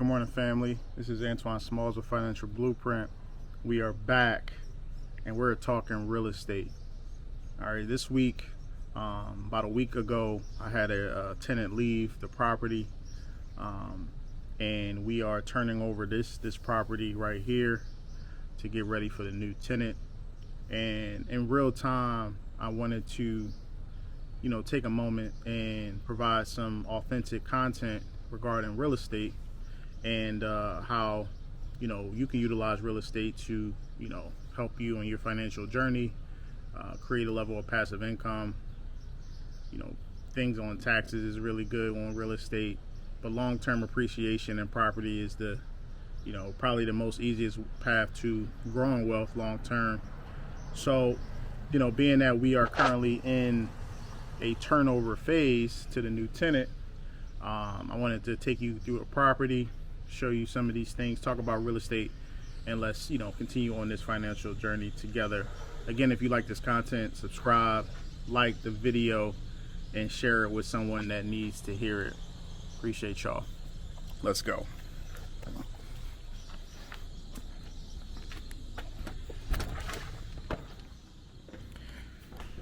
Good morning, family. This is Antoine Smalls with Financial Blueprint. We are back and we're talking real estate. All right, this week, about a week ago, I had a tenant leave the property, and we are turning over this property right here to get ready for the new tenant. And in real time, I wanted to, take a moment and provide some authentic content regarding real estate and how you can utilize real estate to help you in your financial journey, create a level of passive income. Things on taxes is really good on real estate, but long-term appreciation in property is the probably the most easiest path to growing wealth long-term. So being that we are currently in a turnover phase to the new tenant, I wanted to take you through a property, show you some of these things, talk about real estate, and let's continue on this financial journey together. Again, if you like this content, subscribe, like the video, and share it with someone that needs to hear it. Appreciate y'all. Let's go.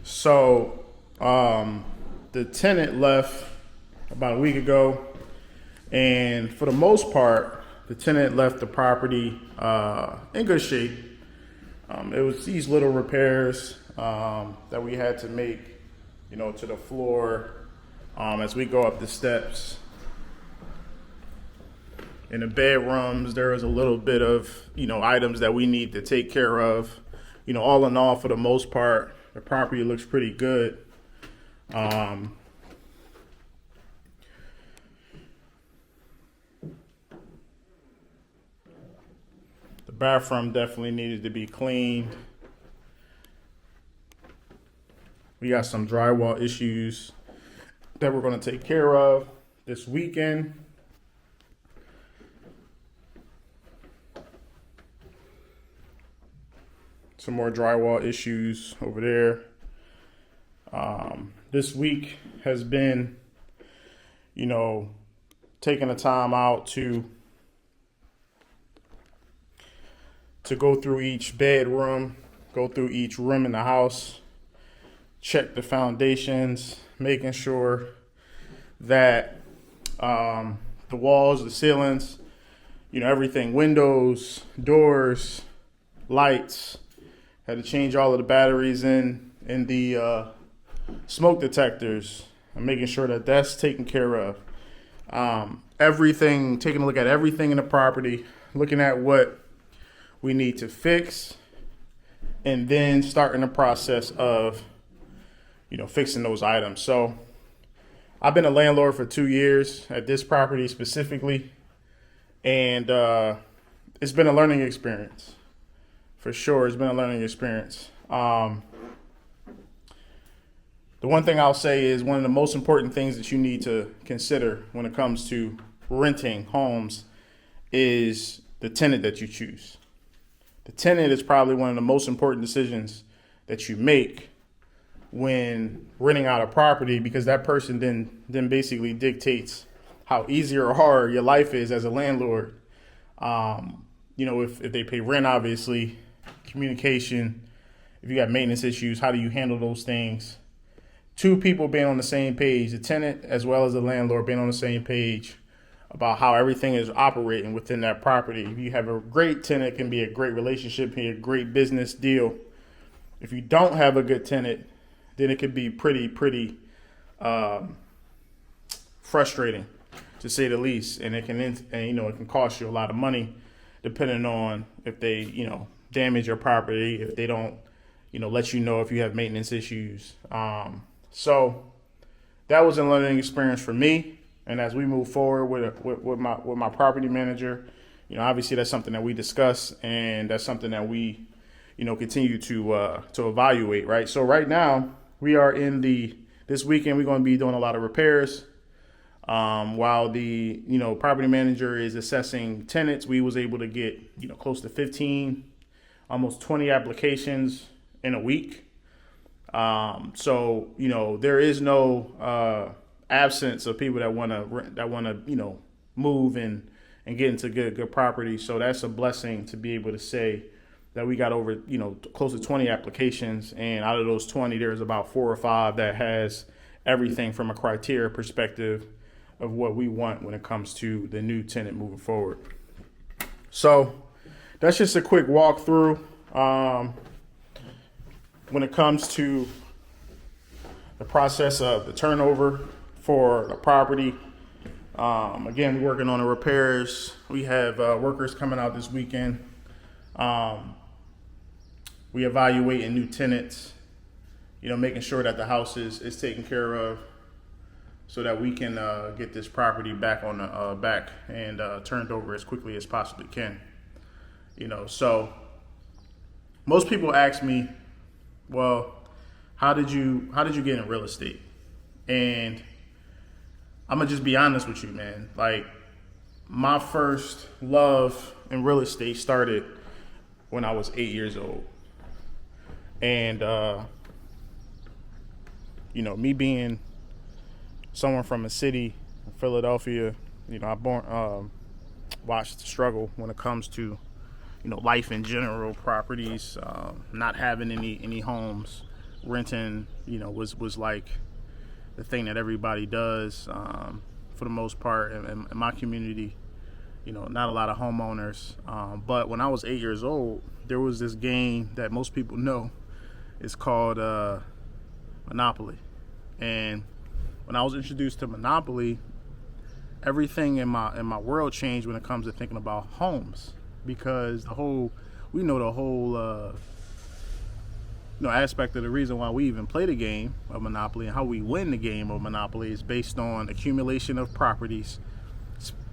So the tenant left about a week ago, and for the most part, the tenant left the property in good shape. It was these little repairs that we had to make, to the floor as we go up the steps. In the bedrooms, there was a little bit of, items that we need to take care of. All in all, for the most part, the property looks pretty good. The bathroom definitely needed to be cleaned. We got some drywall issues that we're going to take care of this weekend. Some more drywall issues over there. This week has been, taking the time out to go through each bedroom, go through each room in the house, check the foundations, making sure that the walls, the ceilings, everything, windows, doors, lights. Had to change all of the batteries in the smoke detectors. I'm making sure that that's taken care of. Everything, taking a look at everything in the property, looking at what we need to fix, and then starting the process of, fixing those items. So I've been a landlord for 2 years at this property specifically, and it's been a learning experience. For sure, it's been a learning experience. The one thing I'll say is one of the most important things that you need to consider when it comes to renting homes is the tenant that you choose. The tenant is probably one of the most important decisions that you make when renting out a property, because that person then basically dictates how easy or hard your life is as a landlord. If they pay rent, obviously, communication, if you got maintenance issues, how do you handle those things? Two people being on the same page, the tenant as well as the landlord being on the same page about how everything is operating within that property. If you have a great tenant, it can be a great relationship, be a great business deal. If you don't have a good tenant, then it could be pretty frustrating, to say the least, and it can cost you a lot of money, depending on if they damage your property, if they don't let you know if you have maintenance issues. So that was a learning experience for me. And as we move forward with my property manager, obviously that's something that we discuss, and that's something that we continue to evaluate, right? So right now we are this weekend we're going to be doing a lot of repairs. While the property manager is assessing tenants, we was able to get close to 15, almost 20 applications in a week. So there is no absence of people that want to move and and get into good properties. So that's a blessing to be able to say that we got over, close to 20 applications, and out of those 20, there's about 4 or 5 that has everything from a criteria perspective of what we want when it comes to the new tenant moving forward. So that's just a quick walkthrough. When it comes to the process of the turnover for the property, again, we're working on the repairs. We have workers coming out this weekend. We evaluating new tenants, making sure that the house is taken care of, so that we can get this property back on the back and turned over as quickly as possibly can. So most people ask me, well, how did you get in real estate? And I'm gonna just be honest with you, man. Like, my first love in real estate started when I was 8 years old. And me being someone from a city, Philadelphia, I watched the struggle when it comes to, life in general, properties, not having any homes, renting, was like the thing that everybody does, for the most part in my community. Not a lot of homeowners. But when I was 8 years old, there was this game that most people know. It's called Monopoly. And when I was introduced to Monopoly, everything in my world changed when it comes to thinking about homes, because the whole aspect of the reason why we even play the game of Monopoly and how we win the game of Monopoly is based on accumulation of properties,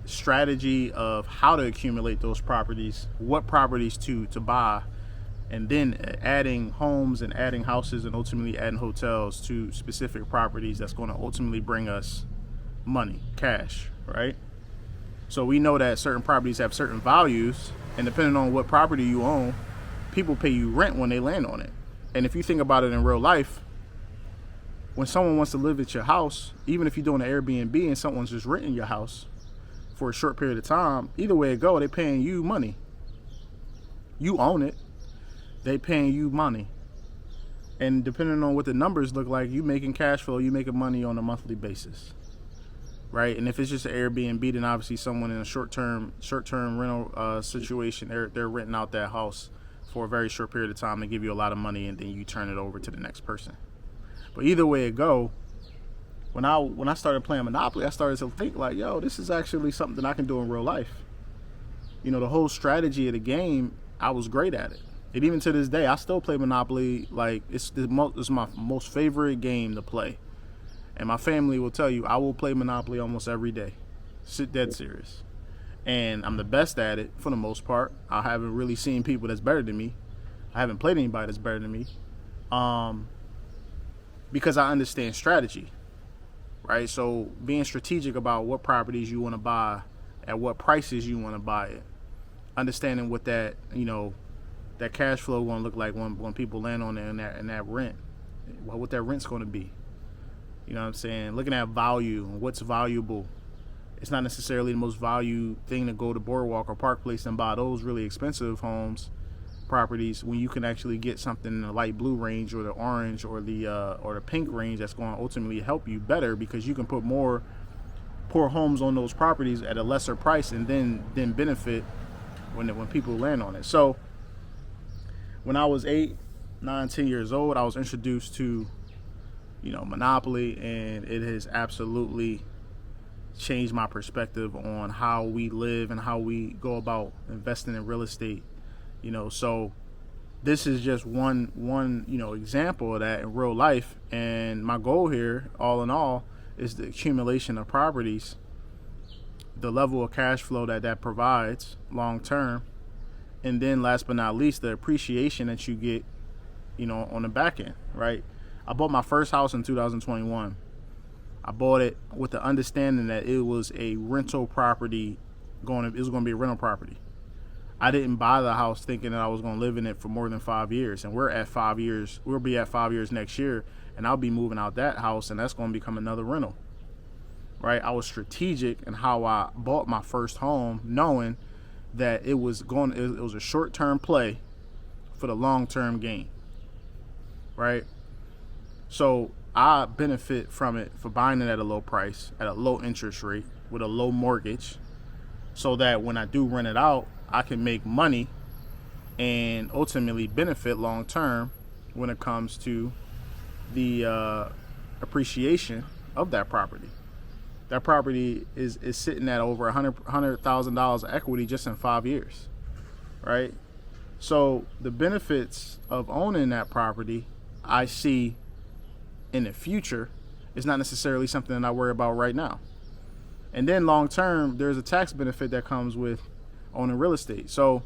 strategy of how to accumulate those properties, what properties to buy, and then adding homes and adding houses and ultimately adding hotels to specific properties that's going to ultimately bring us money, cash, right? So we know that certain properties have certain values, and depending on what property you own, people pay you rent when they land on it. And if you think about it in real life, when someone wants to live at your house, even if you're doing an Airbnb and someone's just renting your house for a short period of time, either way it go, they're paying you money. You own it. They paying you money. And depending on what the numbers look like, you making cash flow, you making money on a monthly basis, right? And if it's just an Airbnb, then obviously someone in a short-term rental situation, they're renting out that house for a very short period of time. They give you a lot of money, and then you turn it over to the next person. But either way it go, when I started playing Monopoly, I started to think like, yo, this is actually something that I can do in real life. The whole strategy of the game, I was great at it. And even to this day, I still play Monopoly. Like, it's my most favorite game to play. And my family will tell you, I will play Monopoly almost every day. Dead serious. And I'm the best at it for the most part. I haven't really seen people that's better than me. I haven't played anybody that's better than me. Because I understand strategy, right? So being strategic about what properties you want to buy, at what prices you want to buy it, understanding what that, that cash flow going to look like when people land on it, and that rent, what that rent's going to be. You know what I'm saying? Looking at value and what's valuable. It's not necessarily the most value thing to go to Boardwalk or Park Place and buy those really expensive properties, when you can actually get something in the light blue range or the orange or the pink range that's going to ultimately help you better, because you can put more homes on those properties at a lesser price and then benefit when people land on it. So when I was 8, 9, 10 years old, I was introduced to Monopoly, and it has absolutely changed my perspective on how we live and how we go about investing in real estate. So this is just one example of that in real life. And my goal here, all in all, is the accumulation of properties, the level of cash flow that provides long term, and then last but not least, the appreciation that you get, on the back end, right? I bought my first house in 2021. I bought it with the understanding that it was a rental property. It was going to be a rental property. I didn't buy the house thinking that I was going to live in it for more than 5 years. And we're at 5 years. We'll be at 5 years next year, and I'll be moving out that house, and that's going to become another rental, right? I was strategic in how I bought my first home, knowing that it was a short-term play for the long-term gain, right? So I benefit from it for buying it at a low price, at a low interest rate, with a low mortgage, so that when I do rent it out, I can make money and ultimately benefit long-term when it comes to the appreciation of that property. That property is sitting at over $100,000 of equity just in 5 years, right? So the benefits of owning that property, I see in the future, is not necessarily something that I worry about right now. And then long term, there's a tax benefit that comes with owning real estate. So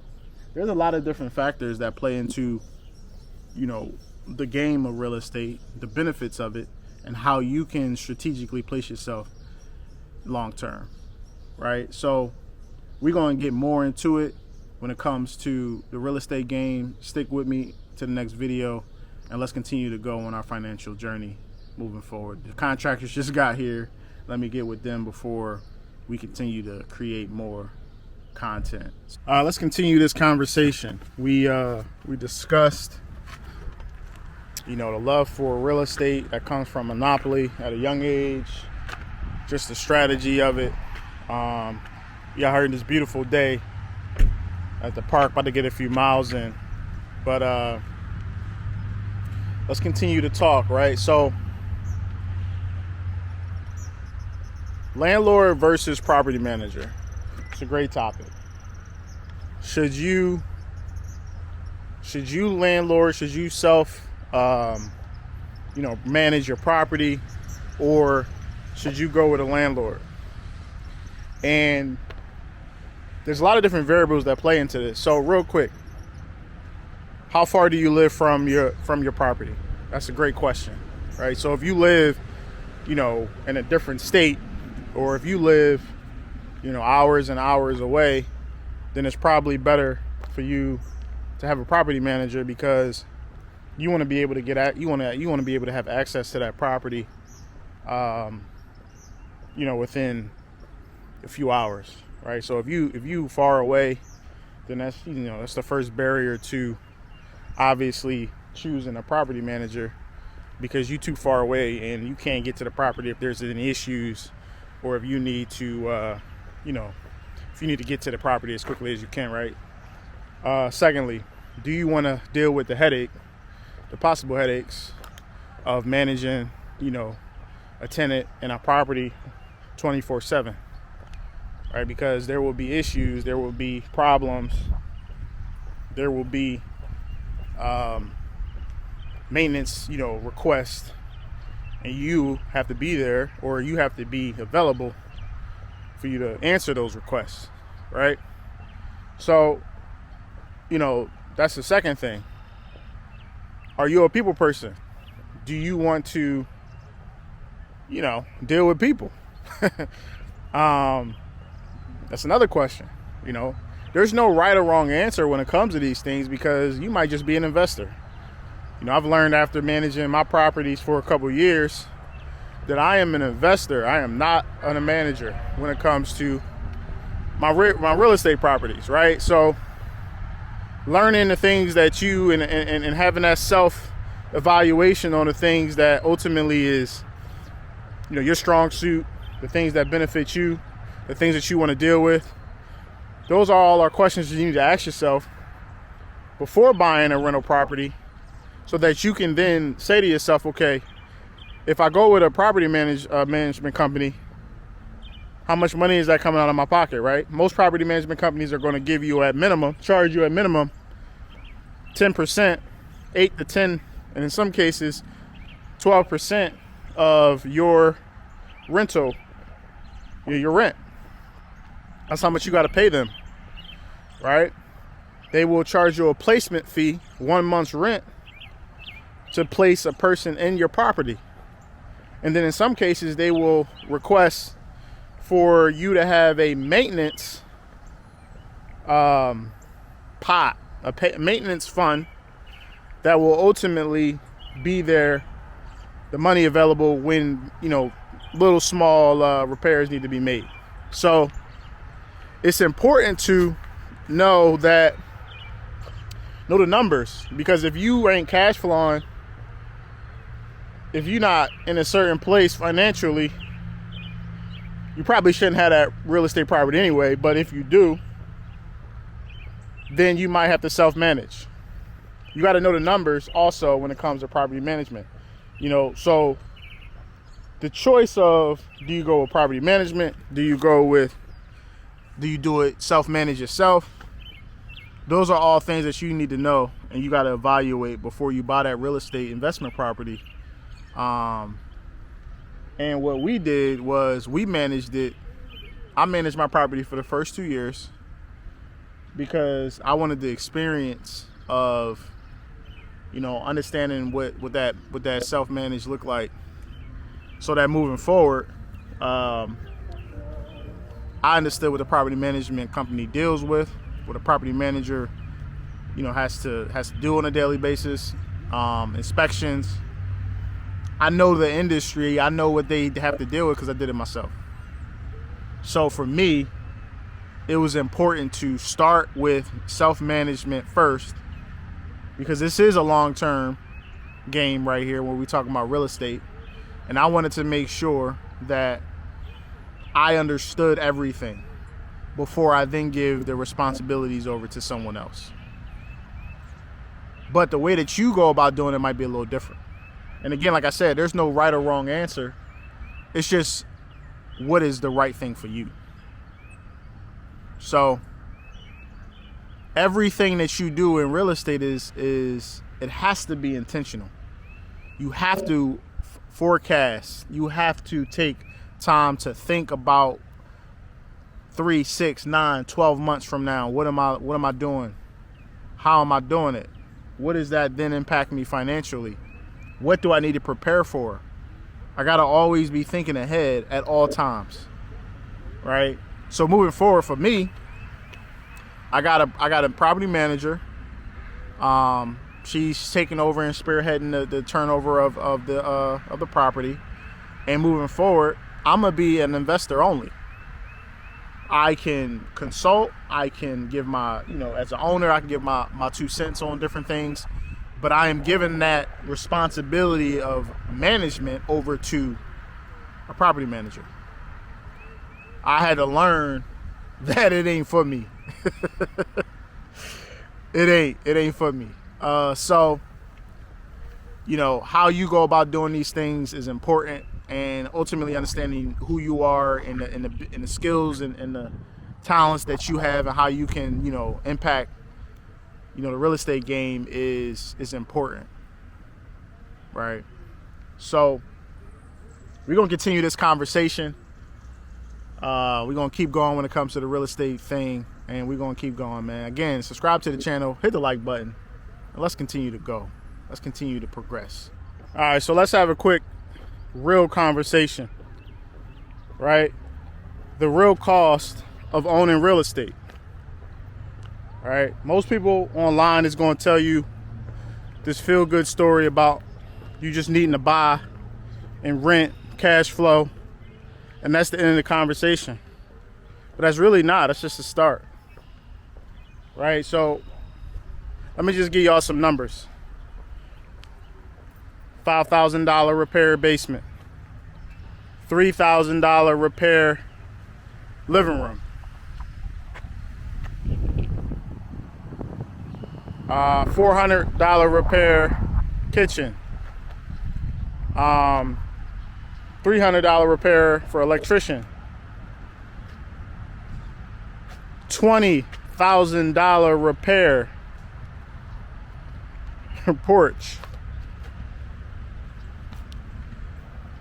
there's a lot of different factors that play into, you know, the game of real estate, the benefits of it, and how you can strategically place yourself long term, right? So we're going to get more into it when it comes to the real estate game. Stick with me to the next video, and let's continue to go on our financial journey moving forward. The contractors just got here. Let me get with them before we continue to create more content. Let's continue this conversation. We discussed, you know, the love for real estate that comes from monopoly at a young age, just the strategy of it. Yeah, I heard this beautiful day at the park, about to get a few miles in, but let's continue to talk, right? So landlord versus property manager. It's a great topic. Should you landlord, should you self manage your property, or should you go with a landlord? And there's a lot of different variables that play into this. So real quick, how far do you live from your property? That's a great question, right? So if you live, you know, in a different state, or if you live, you know, hours and hours away, then it's probably better for you to have a property manager, because you want to be able to you want to be able to have access to that property, you know, within a few hours, right? So if you far away, then that's, you know, that's the first barrier to obviously choosing a property manager, because you're too far away and you can't get to the property if there's any issues, or if you need to, if you need to get to the property as quickly as you can, right? Secondly, do you want to deal with the possible headaches of managing, you know, a tenant in a property 24/7, right? Because there will be issues, there will be problems, there will be maintenance, you know, requests, and you have to be there, or you have to be available for you to answer those requests, right? So, you know, that's the second thing. Are you a people person? Do you want to, you know, deal with people? That's another question. You know, there's no right or wrong answer when it comes to these things, because you might just be an investor. You know, I've learned after managing my properties for a couple of years that I am an investor. I am not a manager when it comes to my real estate properties, right? So learning the things that you and having that self-evaluation on the things that ultimately is, you know, your strong suit, the things that benefit you, the things that you want to deal with. Those are all our questions you need to ask yourself before buying a rental property, so that you can then say to yourself, okay, if I go with a property management company, how much money is that coming out of my pocket, right? Most property management companies are going to give you charge you at minimum 10%, 8 to 10, and in some cases 12% of your rental, your rent. That's how much you got to pay them, right? They will charge you a placement fee, 1 month's rent, to place a person in your property. And then in some cases, they will request for you to have a maintenance maintenance fund that will ultimately be there, the money available when, you know, little small repairs need to be made. So it's important to know the numbers, because if you ain't cash flowing, if you're not in a certain place financially, you probably shouldn't have that real estate property anyway. But if you do, then you might have to self-manage. You got to know the numbers also when it comes to property management. So the choice of, do you go with property management? Do you do it self-manage yourself? Those are all things that you need to know, and you got to evaluate before you buy that real estate investment property. And what we did was we managed it. I managed my property for the first 2 years because I wanted the experience of, understanding what that self-managed looked like, so that moving forward, I understood what the property management company deals with, what a property manager, has to do on a daily basis, inspections. I know the industry. I know what they have to deal with because I did it myself. So for me, it was important to start with self-management first, because this is a long-term game right here when we're talking about real estate. And I wanted to make sure that I understood everything before I then give the responsibilities over to someone else. But the way that you go about doing it might be a little different. And again, like I said, there's no right or wrong answer. It's just, what is the right thing for you? So everything that you do in real estate is it has to be intentional. You have to forecast. You have to take time to think about 3, 6, 9, 12 months from now. What am I doing? How am I doing it? What does that then impact me financially? What do I need to prepare for? I gotta always be thinking ahead at all times, right? So moving forward for me, I got a property manager. She's taking over and spearheading the turnover of the property. And moving forward, I'm gonna be an investor only. I can consult. I can give my, as an owner, I can give my 2 cents on different things. But I am given that responsibility of management over to a property manager. I had to learn that it ain't for me. It ain't for me. So, how you go about doing these things is important, and ultimately understanding who you are and the skills and the talents that you have and how you can, impact, the real estate game is important, right? So we're going to continue this conversation. We're going to keep going when it comes to the real estate thing, and we're going to keep going, man. Again, subscribe to the channel, hit the like button, and let's continue to go. Let's continue to progress. All right, so let's have a quick real conversation, right? The real cost of owning real estate. All right, most people online is going to tell you this feel-good story about you just needing to buy and rent, cash flow, and that's the end of the conversation. But that's really not. That's just a start, right? So let me just give y'all some numbers. $5,000 repair basement, $3,000 repair living room, $400 repair kitchen, $300 repair for electrician, $20,000 repair porch.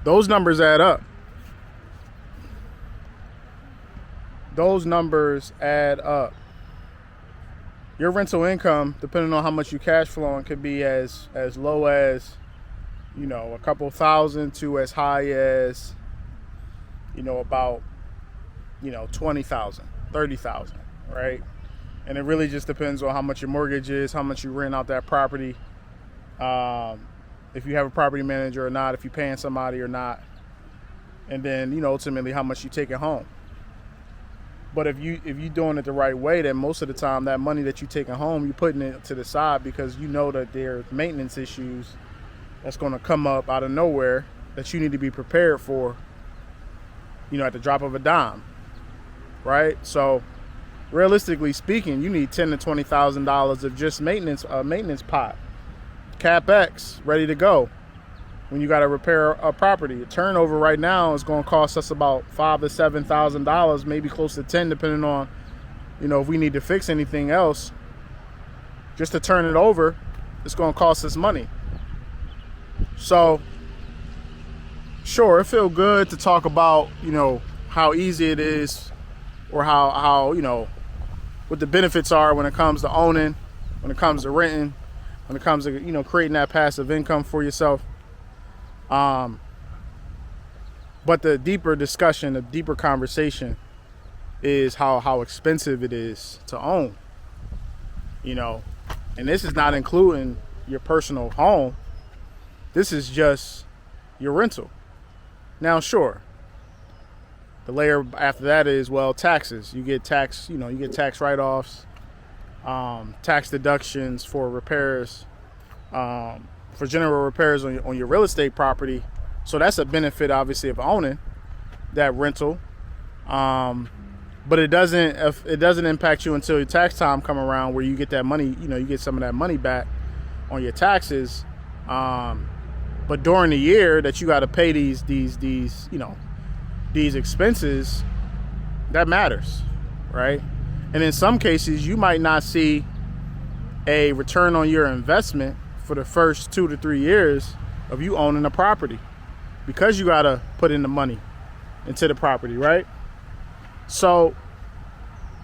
Those numbers add up. Those numbers add up. Your rental income, depending on how much you cash flowing, could be as low as, a couple thousand to as high as, about, 20,000, 30,000, right? And it really just depends on how much your mortgage is, how much you rent out that property, if you have a property manager or not, if you're paying somebody or not. and then, you know, ultimately how much you take it home. But if you're doing it the right way, then most of the time that money that you're taking home, you're putting it to the side because you know that there's maintenance issues that's going to come up out of nowhere that you need to be prepared for, you know, at the drop of a dime, right? So realistically speaking, you need $10,000 to $20,000 of just maintenance pot, CapEx, ready to go. When you got to repair a property, a turnover right now is going to cost us about $5,000 to $7,000, maybe close to 10, depending on, you know, if we need to fix anything else. Just to turn it over, it's going to cost us money. So, sure, it feels good to talk about, you know, how easy it is, or how you know, what the benefits are when it comes to owning, when it comes to renting, when it comes to, you know, creating that passive income for yourself. But the deeper discussion, the deeper conversation is how expensive it is to own, you know, and this is not including your personal home. This is just your rental. Now, sure, the layer after that is, well, taxes. You get tax, you know, you get tax write-offs, tax deductions for repairs, for general repairs on your real estate property. So that's a benefit, obviously, of owning that rental. But it doesn't impact you until your tax time come around, where you get that money, you know, you get some of that money back on your taxes. But during the year that you got to pay these you know, these expenses, that matters, right? And in some cases, you might not see a return on your investment for the first 2 to 3 years of you owning a property, because you got to put in the money into the property, right? So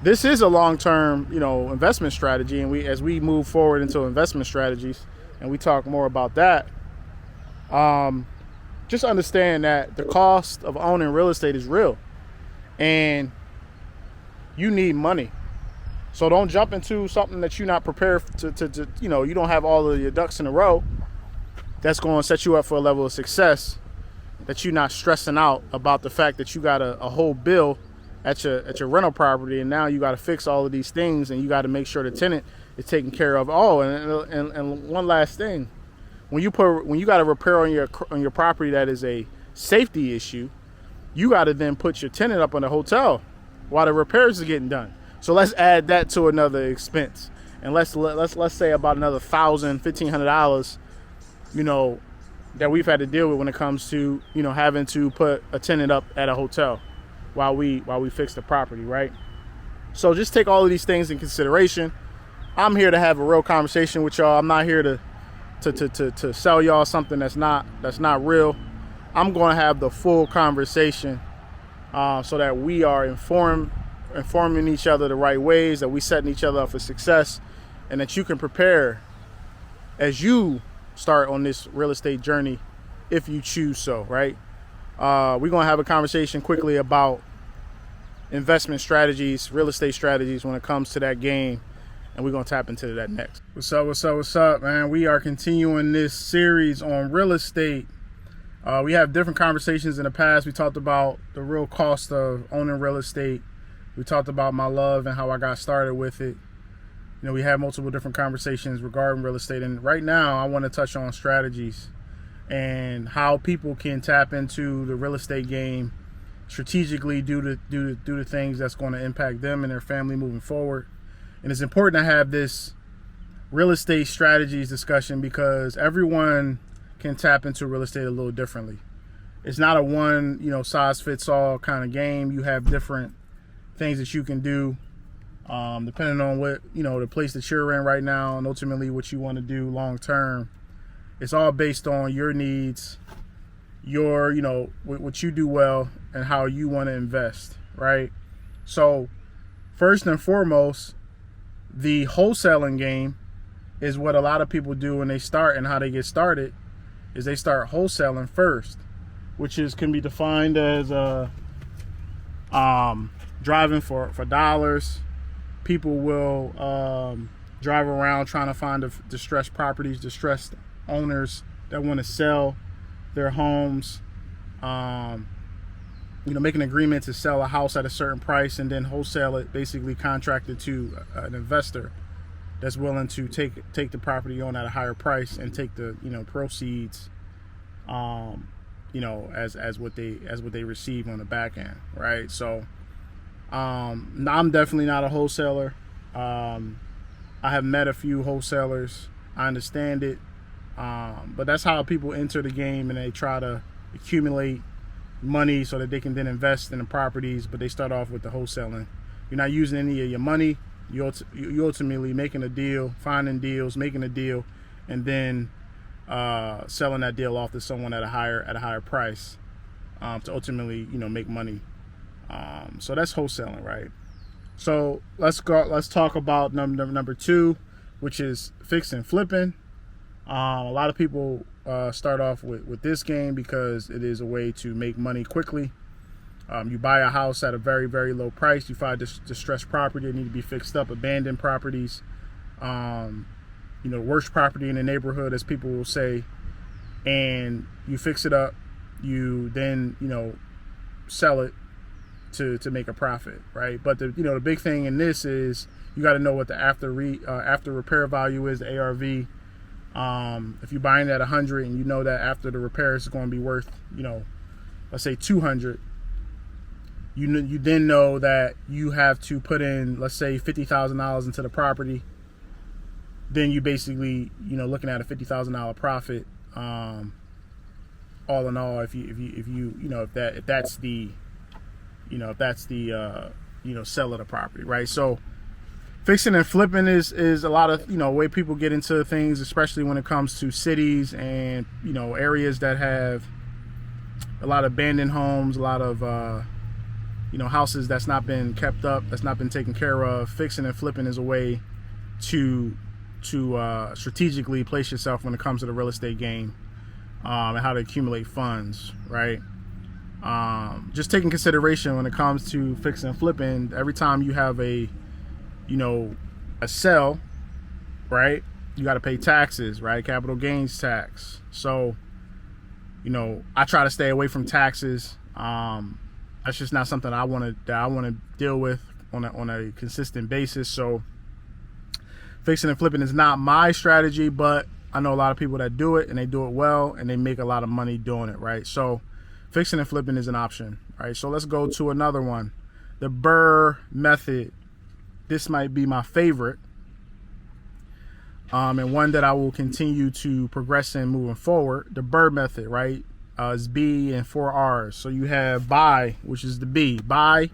this is a long-term, you know, investment strategy. And as we move forward into investment strategies and we talk more about that, just understand that the cost of owning real estate is real, and you need money. So don't jump into something that you're not prepared to, you know, you don't have all of your ducks in a row. That's going to set you up for a level of success that you're not stressing out about the fact that you got a whole bill at your rental property, and now you got to fix all of these things, and you got to make sure the tenant is taken care of. Oh, and one last thing. When you got a repair on your property that is a safety issue, you got to then put your tenant up in a hotel while the repairs are getting done. So let's add that to another expense, and let's say about another $1,000, $1,500, you know, that we've had to deal with when it comes to, you know, having to put a tenant up at a hotel while we fix the property, right? So just take all of these things in consideration. I'm here to have a real conversation with y'all. I'm not here to sell y'all something that's not real. I'm going to have the full conversation so that we are informing each other the right ways, that we setting each other up for success, and that you can prepare as you start on this real estate journey if you choose so, right? We're going to have a conversation quickly about investment strategies, real estate strategies when it comes to that game, and we're going to tap into that next. What's up, man? We are continuing this series on real estate. We have different conversations in the past. We talked about the real cost of owning real estate. We talked about my love and how I got started with it. You know, we had multiple different conversations regarding real estate, and right now I want to touch on strategies and how people can tap into the real estate game strategically due to things that's going to impact them and their family moving forward. And it's important to have this real estate strategies discussion because everyone can tap into real estate a little differently. It's not a one, you know, size fits all kind of game. You have different things that you can do depending on what, you know, the place that you're in right now, and ultimately what you want to do long term. It's all based on your needs, your, you know, what you do well and how you want to invest, right? So first and foremost, the wholesaling game is what a lot of people do when they start, and how they get started is they start wholesaling first, which can be defined as driving for dollars. People will drive around trying to find distressed properties, distressed owners that want to sell their homes, make an agreement to sell a house at a certain price and then wholesale it, basically contract it to an investor that's willing to take the property on at a higher price and take the proceeds, as what they receive on the back end, right? So I'm definitely not a wholesaler. I have met a few wholesalers. I understand it, but that's how people enter the game, and they try to accumulate money so that they can then invest in the properties. But they start off with the wholesaling. You're not using any of your money. You ultimately making a deal, finding deals, making a deal, and then selling that deal off to someone at a higher price to ultimately make money. So that's wholesaling, right? So let's talk about number 2, which is fix and flipping. A lot of people start off with this game because it is a way to make money quickly. You buy a house at a very, very low price. You find distressed property that need to be fixed up, abandoned properties, worst property in the neighborhood, as people will say, and you fix it up. You then sell it to make a profit, right? But the big thing in this is you got to know what the after repair value is, the ARV. If you're buying at 100 and you know that after the repairs is going to be worth, let's say 200, you then know that you have to put in, let's say, $50,000 into the property. Then you basically, looking at a $50,000 profit, all in all, if that's the sell of the property, right? So fixing and flipping is a lot of way people get into things, especially when it comes to cities and areas that have a lot of abandoned homes, a lot of houses that's not been kept up, that's not been taken care of. Fixing and flipping is a way to strategically place yourself when it comes to the real estate game, and how to accumulate funds, right? Just taking consideration when it comes to fixing and flipping, every time you have a sell, right, you got to pay taxes, right? Capital gains tax. So I try to stay away from taxes. That's just not something I want to deal with on a consistent basis. So fixing and flipping is not my strategy, but I know a lot of people that do it, and they do it well, and they make a lot of money doing it, right? So fixing and flipping is an option, right? So let's go to another one, the BRRRR method. This might be my favorite, and one that I will continue to progress in moving forward. The BRRRR method, right? Is B and 4 R's. So you have buy, which is the B, buy.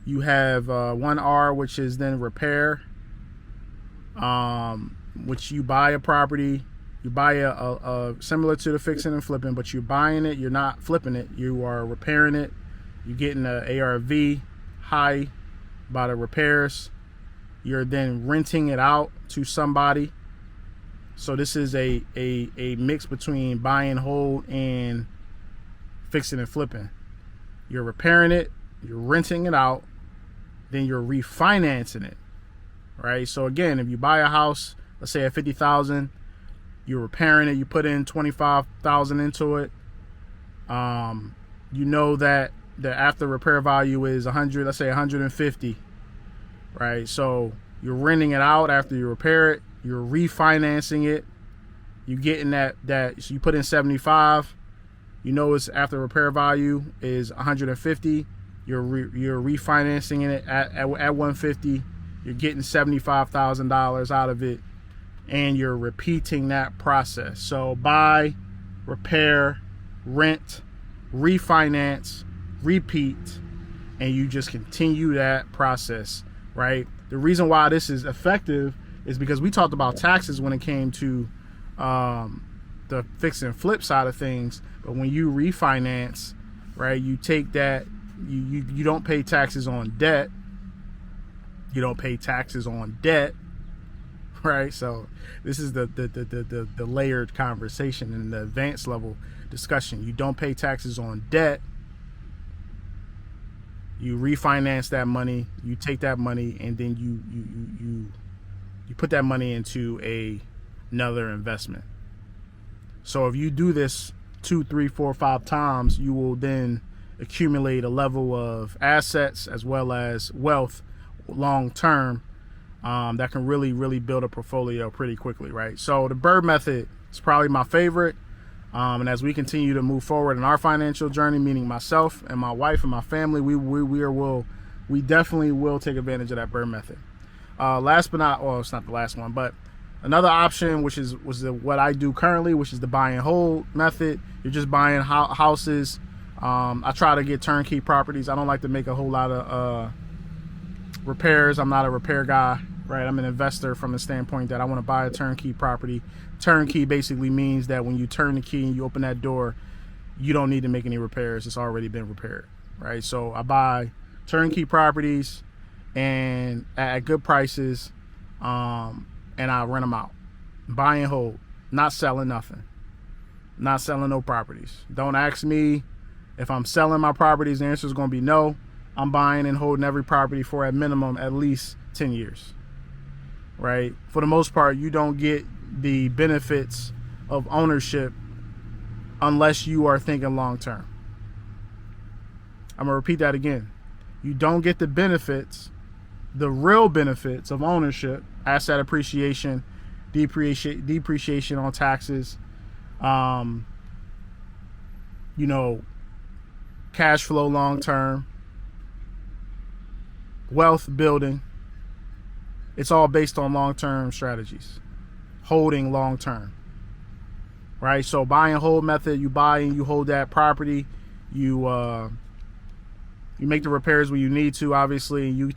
You have 1 R, which is then repair, which you buy a property. You buy a similar to the fixing and flipping, but you're buying it. You're not flipping it. You are repairing it. You're getting an ARV high by the repairs. You're then renting it out to somebody. So this is a mix between buying whole and fixing and flipping. You're repairing it, you're renting it out, then you're refinancing it, right? So again, if you buy a house, let's say at $50,000, you're repairing it, you put in $25,000 into it. You know that the after repair value is 100, let's say 150, right? So you're renting it out after you repair it. You're refinancing it. You're getting that so you put in 75. You know it's after repair value is 150. You're refinancing it at 150. You're getting $75,000 out of it, and you're repeating that process. So buy, repair, rent, refinance, repeat, and you just continue that process, right? The reason why this is effective is because we talked about taxes when it came to the fix and flip side of things. But when you refinance, right, you take that, you don't pay taxes on debt. You don't pay taxes on debt, right? So this is the layered conversation and the advanced level discussion. You don't pay taxes on debt. You refinance that money. You take that money, and then you put that money into another investment. So if you do this 2, 3, 4, 5 times, you will then accumulate a level of assets as well as wealth long term that can really build a portfolio pretty quickly, right? So the BRRRR method is probably my favorite. And as we continue to move forward in our financial journey, meaning myself and my wife and my family, we definitely will take advantage of that BRRRR method. Last but not, well, it's not the last one, but another option, which is what I do currently, which is the buy and hold method. You're just buying houses. I try to get turnkey properties. I don't like to make a whole lot of repairs. I'm not a repair guy, right? I'm an investor from the standpoint that I want to buy a turnkey property. Turnkey basically means that when you turn the key and you open that door, you don't need to make any repairs. It's already been repaired, right? So I buy turnkey properties and at good prices, and I rent them out. Buy and hold, not selling nothing, not selling no properties. Don't ask me if I'm selling my properties. The answer is going to be no. I'm buying and holding every property for at minimum at least 10 years, right? For the most part, you don't get the benefits of ownership unless you are thinking long term. I'm gonna repeat that again. You don't get the benefits, the real benefits of ownership, asset appreciation, depreciation on taxes, cash flow long term, wealth building. It's all based on long-term strategies, holding long-term, right? So buy and hold method, you buy and you hold that property. You make the repairs when you need to, obviously. You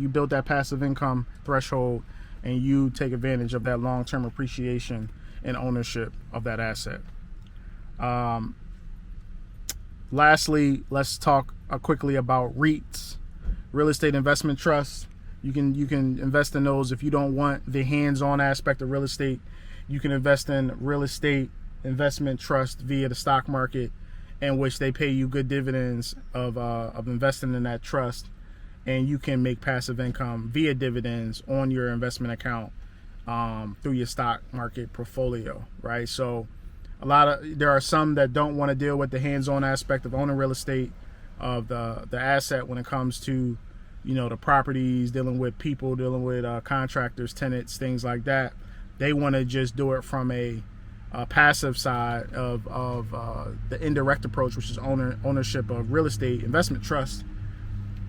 build that passive income threshold, and you take advantage of that long-term appreciation and ownership of that asset. Lastly, let's talk quickly about REITs, real estate investment trusts. You can invest in those if you don't want the hands-on aspect of real estate. You can invest in real estate investment trust via the stock market, in which they pay you good dividends of investing in that trust, and you can make passive income via dividends on your investment account through your stock market portfolio, right? So there are some that don't want to deal with the hands-on aspect of owning real estate, of the asset when it comes to the properties, dealing with people, dealing with contractors, tenants, things like that. They want to just do it from a passive side of the indirect approach, which is ownership of real estate investment trust,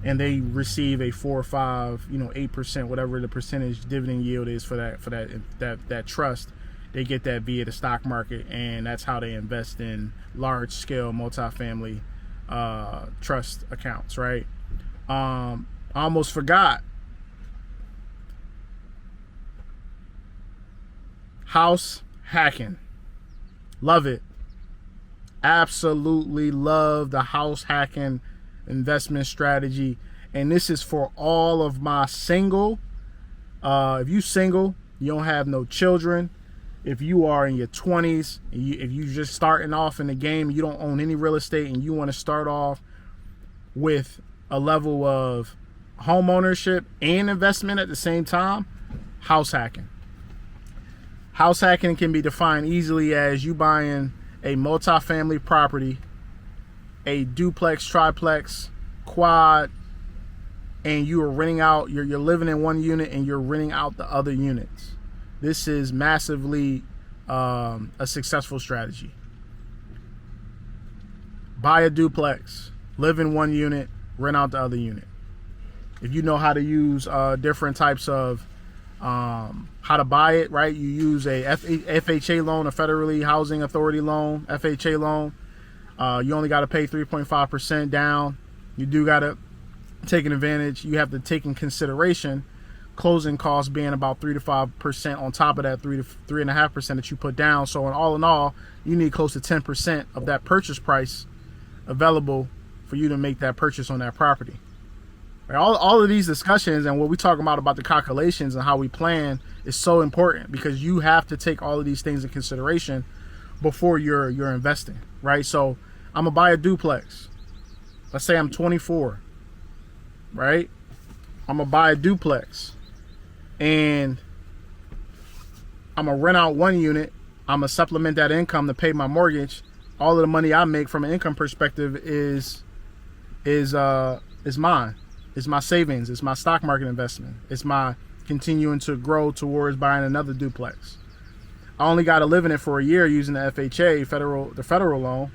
and they receive a 4 or 5, 8%, whatever the percentage dividend yield is for that trust. They get that via the stock market, and that's how they invest in large scale multifamily trust accounts, right? I almost forgot. House hacking. Love it. Absolutely love the house hacking investment strategy. And this is for all of my single. If you single, you don't have no children. If you are in your 20s, if you just starting off in the game, you don't own any real estate, and you want to start off with a level of home ownership and investment at the same time, house hacking. House hacking can be defined easily as you buying a multifamily property, a duplex, triplex, quad, and you are renting out, you're living in one unit and you're renting out the other units. This is massively a successful strategy. Buy a duplex, live in one unit, rent out the other unit. If you know how to use different types of how to buy it, right? You use a FHA loan, a Federally Housing Authority loan, FHA loan. You only got to pay 3.5% down. You do got to take an advantage. You have to take in consideration closing costs being about 3 to 5% on top of that 3 to 3.5% that you put down. So in all, you need close to 10% of that purchase price available for you to make that purchase on that property. Right? All of these discussions and what we talk about the calculations and how we plan is so important, because you have to take all of these things in consideration before you're investing, right? So I'm gonna buy a duplex. Let's say I'm 24, right? I'm gonna buy a duplex and I'm gonna rent out one unit. I'm gonna supplement that income to pay my mortgage. All of the money I make from an income perspective is is mine. It's my savings. It's my stock market investment. It's my continuing to grow towards buying another duplex. I only got to live in it for a year using the FHA, the federal loan.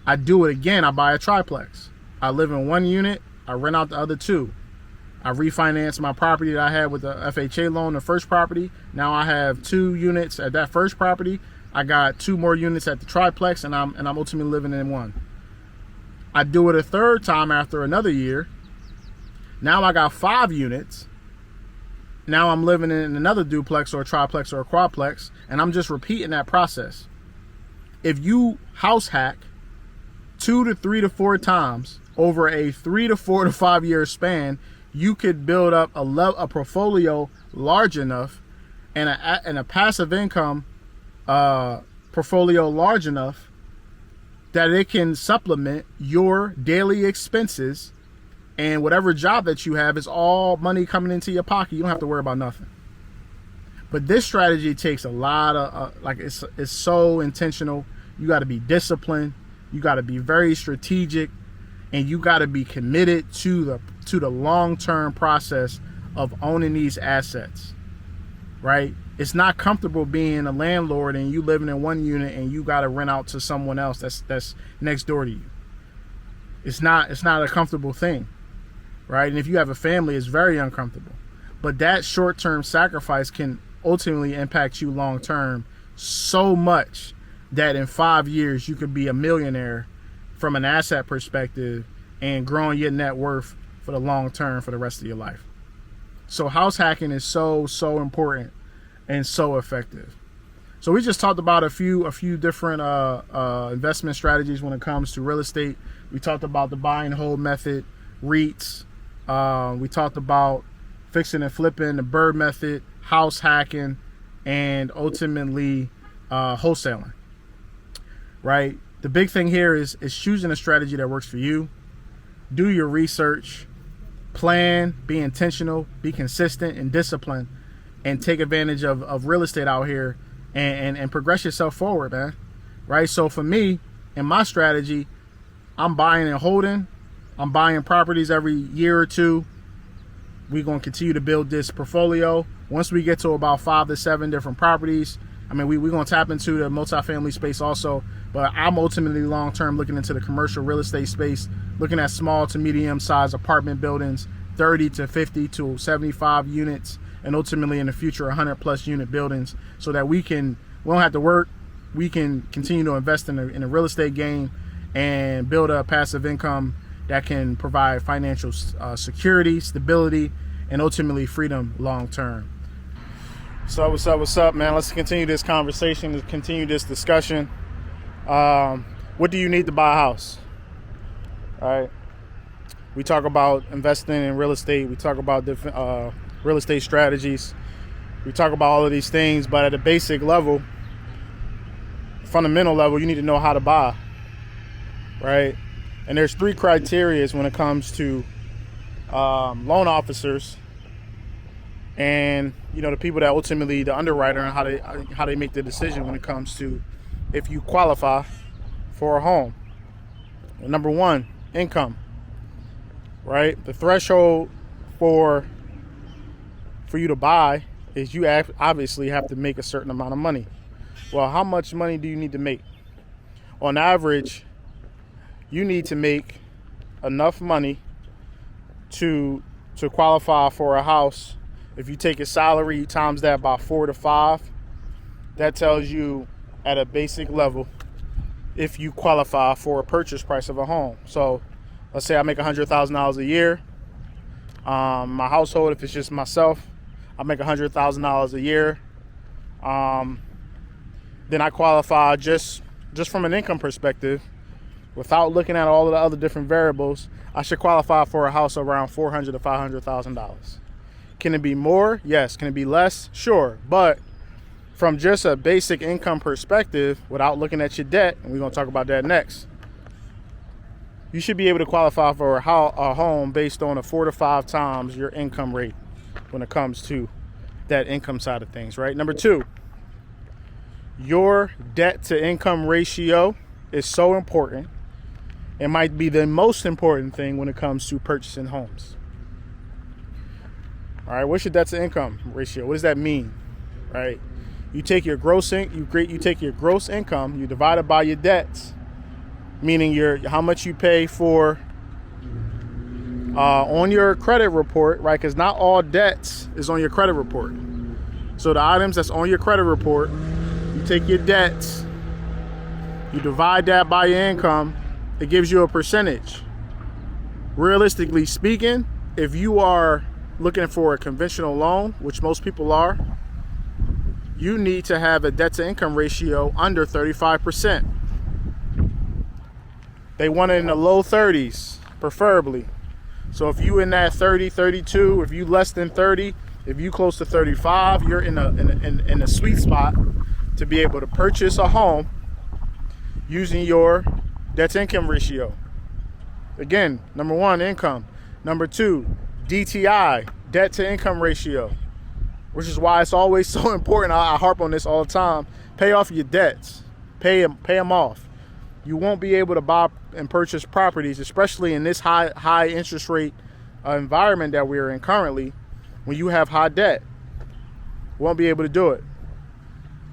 I do it again. I buy a triplex. I live in one unit. I rent out the other two. I refinance my property that I had with the FHA loan, the first property. Now I have 2 units at that first property. I got 2 more units at the triplex, and I'm ultimately living in one. I do it a third time after another year. Now I got 5 units. Now I'm living in another duplex or a triplex or a quadplex, and I'm just repeating that process. If you house hack 2 to 3 to 4 times over a 3 to 4 to 5 year span, you could build up a portfolio large enough and a passive income portfolio large enough that it can supplement your daily expenses, and whatever job that you have is all money coming into your pocket. You don't have to worry about nothing. But this strategy takes a lot of it's so intentional. You got to be disciplined. You got to be very strategic, and you got to be committed to the long-term process of owning these assets, right? It's not comfortable being a landlord and you living in one unit and you got to rent out to someone else that's next door to you. It's not a comfortable thing, right? And if you have a family, it's very uncomfortable. But that short-term sacrifice can ultimately impact you long-term so much that in 5 years you could be a millionaire from an asset perspective and growing your net worth for the long term for the rest of your life. So house hacking is so important and so effective. So we just talked about a few different investment strategies when it comes to real estate. We talked about the buy and hold method, REITs. We talked about fixing and flipping, the BRRRR method, house hacking, and ultimately wholesaling. Right? The big thing here is choosing a strategy that works for you. Do your research, plan, be intentional, be consistent and disciplined, and take advantage of real estate out here and progress yourself forward, man. Right? So for me, in my strategy, I'm buying and holding. I'm buying properties every year or two. We're going to continue to build this portfolio. Once we get to about 5 to 7 different properties, I mean, we're going to tap into the multifamily space also, but I'm ultimately long-term looking into the commercial real estate space, looking at small to medium-sized apartment buildings, 30 to 50 to 75 units, and ultimately in the future, 100-plus unit buildings, so that we don't have to work. We can continue to invest in the real estate game and build a passive income that can provide financial security, stability, and ultimately freedom long-term. So what's up, man? Let's continue this conversation, let's continue this discussion. What do you need to buy a house? All right. We talk about investing in real estate. We talk about different real estate strategies. We talk about all of these things, but at a basic level, fundamental level, you need to know how to buy, right? And there's 3 criteria when it comes to loan officers and the people that ultimately the underwriter and how they make the decision when it comes to if you qualify for a home. Number 1, income, right? The threshold for you to buy is you obviously have to make a certain amount of money. Well, how much money do you need to make? On average, you need to make enough money to qualify for a house. If you take a salary, you times that by 4 to 5, that tells you at a basic level if you qualify for a purchase price of a home. So let's say I make $100,000 a year. My household, if it's just myself, I make $100,000 a year. Then I qualify just from an income perspective, without looking at all of the other different variables. I should qualify for a house around $400,000 to $500,000. Can it be more? Yes. Can it be less? Sure. But from just a basic income perspective, without looking at your debt, and we're going to talk about that next, you should be able to qualify for a home based on a 4 to 5 times your income rate when it comes to that income side of things, right? Number 2, your debt to income ratio is so important. It might be the most important thing when it comes to purchasing homes. All right, what's your debt to income ratio? What does that mean? Right? You take your gross income, you divide it by your debts, meaning how much you pay for on your credit report, right? Because not all debts is on your credit report. So the items that's on your credit report, you take your debts, you divide that by your income, it gives you a percentage. Realistically speaking, if you are looking for a conventional loan, which most people are, you need to have a debt to income ratio under 35%. They want it in the low 30s, preferably. So if you in that 30, 32, if you less than 30, if you close to 35, you're in a sweet spot to be able to purchase a home using your debt to income ratio. Again, number one, income. Number two, DTI, debt to income ratio, which is why it's always so important. I harp on this all the time. Pay off your debts. Pay them off. You won't be able to buy and purchase properties, especially in this high interest rate environment that we're in currently, when you have high debt. Won't be able to do it,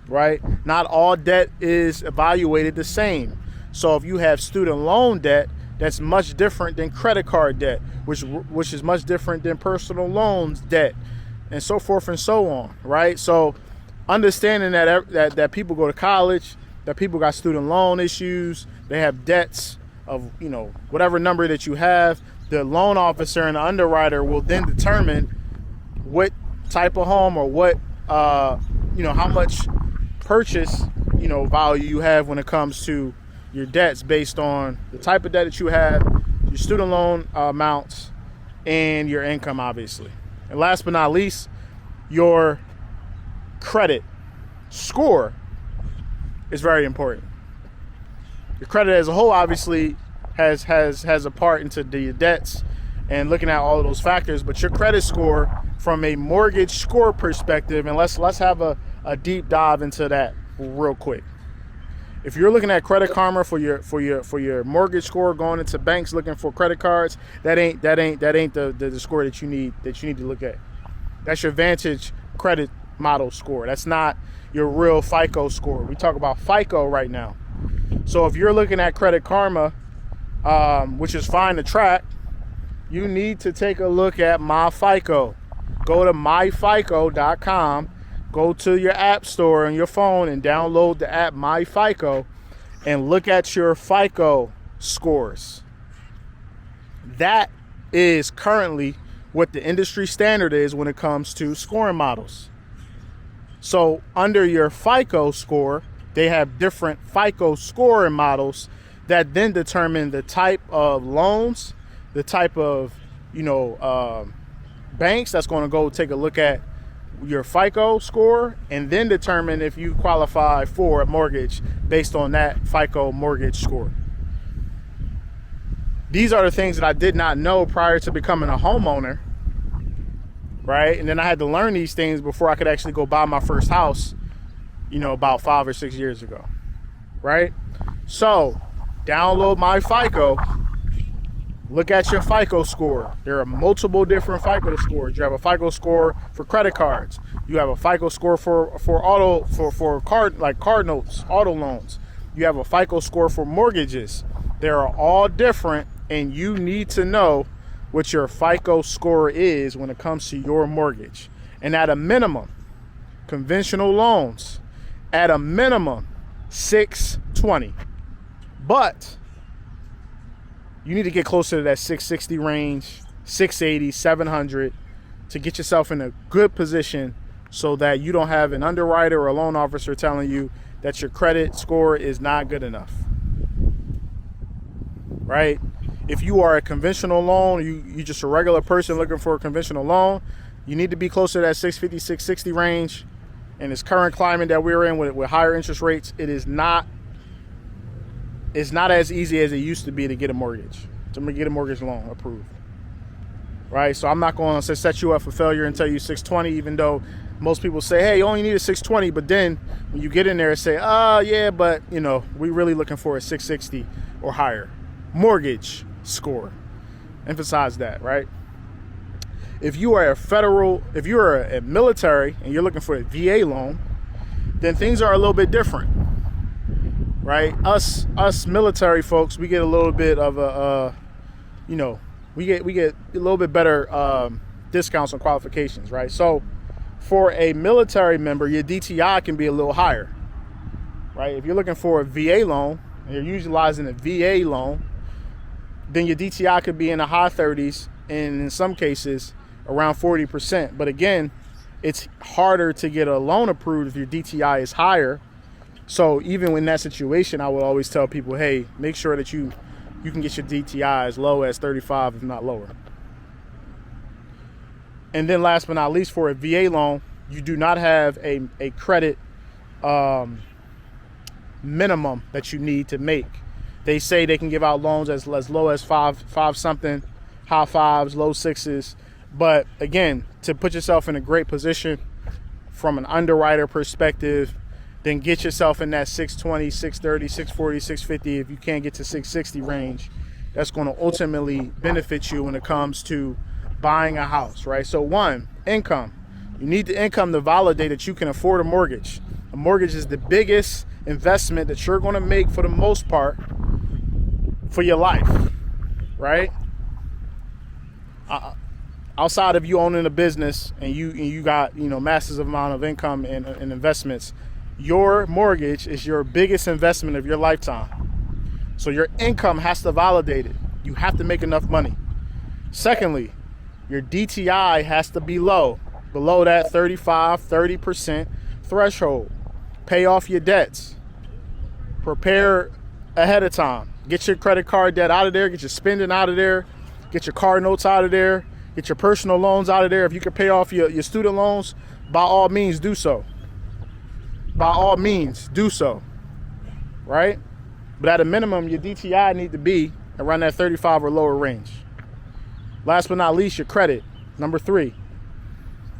right? Not all debt is evaluated the same. So if you have student loan debt, that's much different than credit card debt, which is much different than personal loans debt, and so forth and so on, right? So understanding that people go to college, that people got student loan issues, they have debts of, whatever number that you have, the loan officer and the underwriter will then determine what type of home or what, how much purchase, value you have when it comes to your debts based on the type of debt that you have, your student loan amounts, and your income, obviously. And last but not least, your credit score is very important. Your credit as a whole obviously has a part into the debts and looking at all of those factors, but your credit score from a mortgage score perspective, and let's have a deep dive into that real quick. If you're looking at Credit Karma for your mortgage score, going into banks looking for credit cards, that ain't the score that you need to look at. That's your Vantage credit model score. That's not your real FICO score. We talk about FICO right now. So if you're looking at Credit Karma, which is fine to track, you need to take a look at My FICO. Go to myfico.com. Go to your app store on your phone and download the app My FICO and look at your FICO scores. That is currently what the industry standard is when it comes to scoring models. So under your FICO score, they have different FICO scoring models that then determine the type of loans, the type of, banks that's going to go take a look at your FICO score and then determine if you qualify for a mortgage based on that FICO mortgage score. These are the things that I did not know prior to becoming a homeowner, right? And then I had to learn these things before I could actually go buy my first house, about 5 or 6 years ago, right? So download My FICO. Look at your FICO score. There are multiple different FICO scores. You have a FICO score for credit cards. You have a FICO score for card notes, auto loans. You have a FICO score for mortgages. They are all different, and you need to know what your FICO score is when it comes to your mortgage. And at a minimum, conventional loans, at a minimum, 620. But you need to get closer to that 660 range, 680, 700 to get yourself in a good position so that you don't have an underwriter or a loan officer telling you that your credit score is not good enough, right? If you are a conventional loan, you just a regular person looking for a conventional loan, you need to be closer to that 650, 660 range. In this current climate that we're in with higher interest rates, it's not as easy as it used to be to get a mortgage, to get a mortgage loan approved, right? So I'm not going to set you up for failure and tell you 620, even though most people say, hey, you only need a 620. But then when you get in there and say, yeah, but we really looking for a 660 or higher. mortgage score. Emphasize that, right? If you are a military and you're looking for a VA loan, then things are a little bit different, right? Us military folks, we get a little bit of a, we get a little bit better discounts on qualifications, right? So for a military member, your DTI can be a little higher, right? If you're looking for a VA loan and you're utilizing a VA loan, then your DTI could be in the high 30s and in some cases around 40%. But again, it's harder to get a loan approved if your DTI is higher. So even in that situation, I would always tell people, hey, make sure that you can get your DTI as low as 35, if not lower. And then last but not least, for a VA loan, you do not have a credit minimum that you need to make. They say they can give out loans as low as five something, high fives, low sixes. But again, to put yourself in a great position from an underwriter perspective, then get yourself in that 620, 630, 640, 650. If you can't get to 660 range, that's going to ultimately benefit you when it comes to buying a house, right? So one, income. You need the income to validate that you can afford a mortgage. A mortgage is the biggest investment that you're going to make for the most part for your life, right? Outside of you owning a business and you got massive amount of income and investments, your mortgage is your biggest investment of your lifetime. So your income has to validate it. You have to make enough money. Secondly, your DTI has to be low, below that 30% threshold. Pay off your debts. Prepare ahead of time. Get your credit card debt out of there. Get your spending out of there. Get your car notes out of there. Get your personal loans out of there. If you can pay off your student loans, by all means do so. By all means do so, right? But at a minimum, your DTI need to be around that 35 or lower range. Last but not least, your credit. Number 3,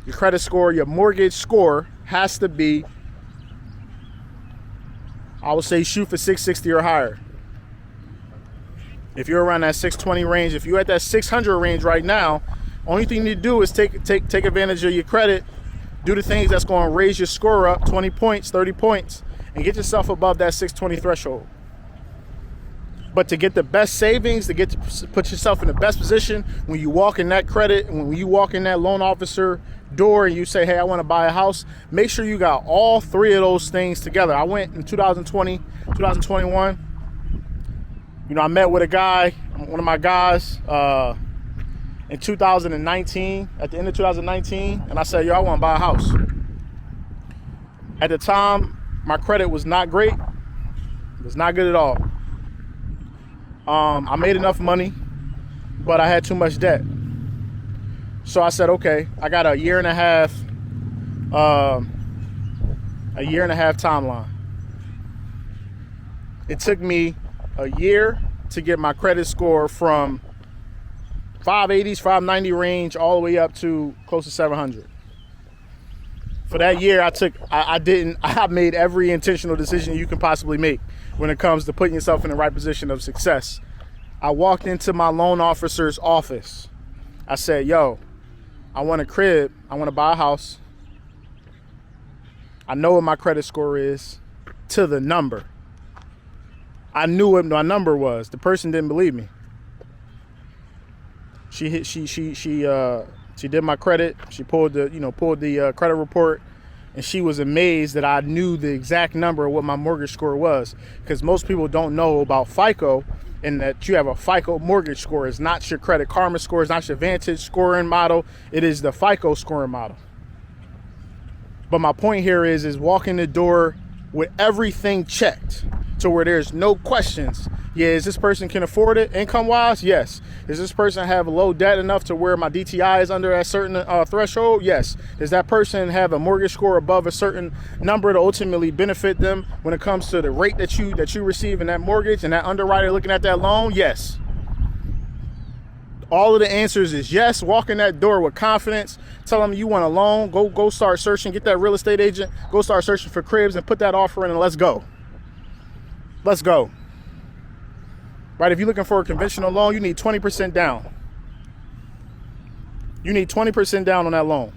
your credit score, your mortgage score has to be, I would say, shoot for 660 or higher. If you're around that 620 range, if you're at that 600 range right now, only thing you need to do is take advantage of your credit, do the things that's going to raise your score up 20 points, 30 points, and get yourself above that 620 threshold. But to get the best savings, to put yourself in the best position when you walk in that credit, when you walk in that loan officer door and you say, hey, I want to buy a house, make sure you got all 3 of those things together. I went in 2020, 2021. I met with a guy, one of my guys, in 2019, at the end of 2019, and I said, yo, I want to buy a house. At the time, my credit was not great. It was not good at all. I made enough money, but I had too much debt. So I said, okay, I got a year and a half timeline. It took me a year to get my credit score from 580s, 590 range all the way up to close to 700. For that year, I made every intentional decision you can possibly make when it comes to putting yourself in the right position of success. I walked into my loan officer's office. I said, yo, I want a crib. I want to buy a house. I know what my credit score is to the number. I knew what my number was. The person didn't believe me. She did my credit. She pulled the credit report, and she was amazed that I knew the exact number of what my mortgage score was. Because most people don't know about FICO, and that you have a FICO mortgage score. It's not your Credit Karma score. It's not your Vantage scoring model. It is the FICO scoring model. But my point here is walk in the door with everything checked to where there's no questions. Yeah, is this person can afford it income-wise? Yes. Does this person have a low debt enough to where my DTI is under a certain threshold? Yes. Does that person have a mortgage score above a certain number to ultimately benefit them when it comes to the rate that you receive in that mortgage and that underwriter looking at that loan? Yes. All of the answers is yes. Walk in that door with confidence. Tell them you want a loan. Go start searching. Get that real estate agent. Go start searching for cribs and put that offer in and let's go. Let's go. right? If you're looking for a conventional loan, you need 20% down. You need 20% down on that loan.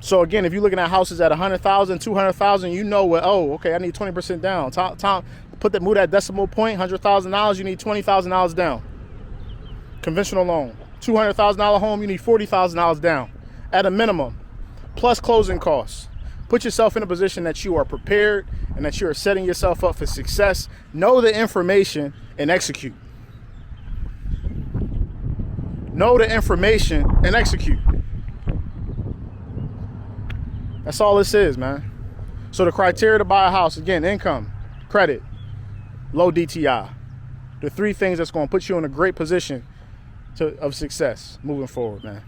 So again, if you're looking at houses at 100,000, 200,000, you know what? Oh, okay, I need 20% down. Move that decimal point. $100,000, you need $20,000 down. Conventional loan. $200,000 home, you need $40,000 down at a minimum, plus closing costs. Put yourself in a position that you are prepared and that you are setting yourself up for success. Know the information and execute. Know the information and execute. That's all this is, man. So the criteria to buy a house, again, income, credit, low DTI. The three things that's going to put you in a great position of success moving forward, man.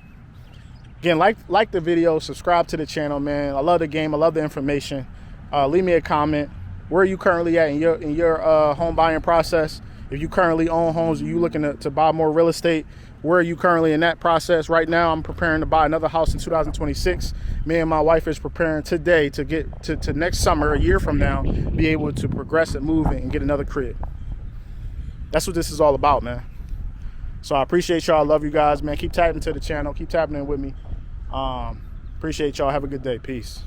Again, like the video, subscribe to the channel, man. I love the game. I love the information. Leave me a comment. Where are you currently at in your home buying process? If you currently own homes, are you looking to buy more real estate? Where are you currently in that process? Right now, I'm preparing to buy another house in 2026. Me and my wife is preparing today to get to next summer, a year from now, be able to progress and move and get another crib. That's what this is all about, man. So I appreciate y'all. I love you guys, man. Keep tapping to the channel. Keep tapping in with me. Appreciate y'all. Have a good day. Peace.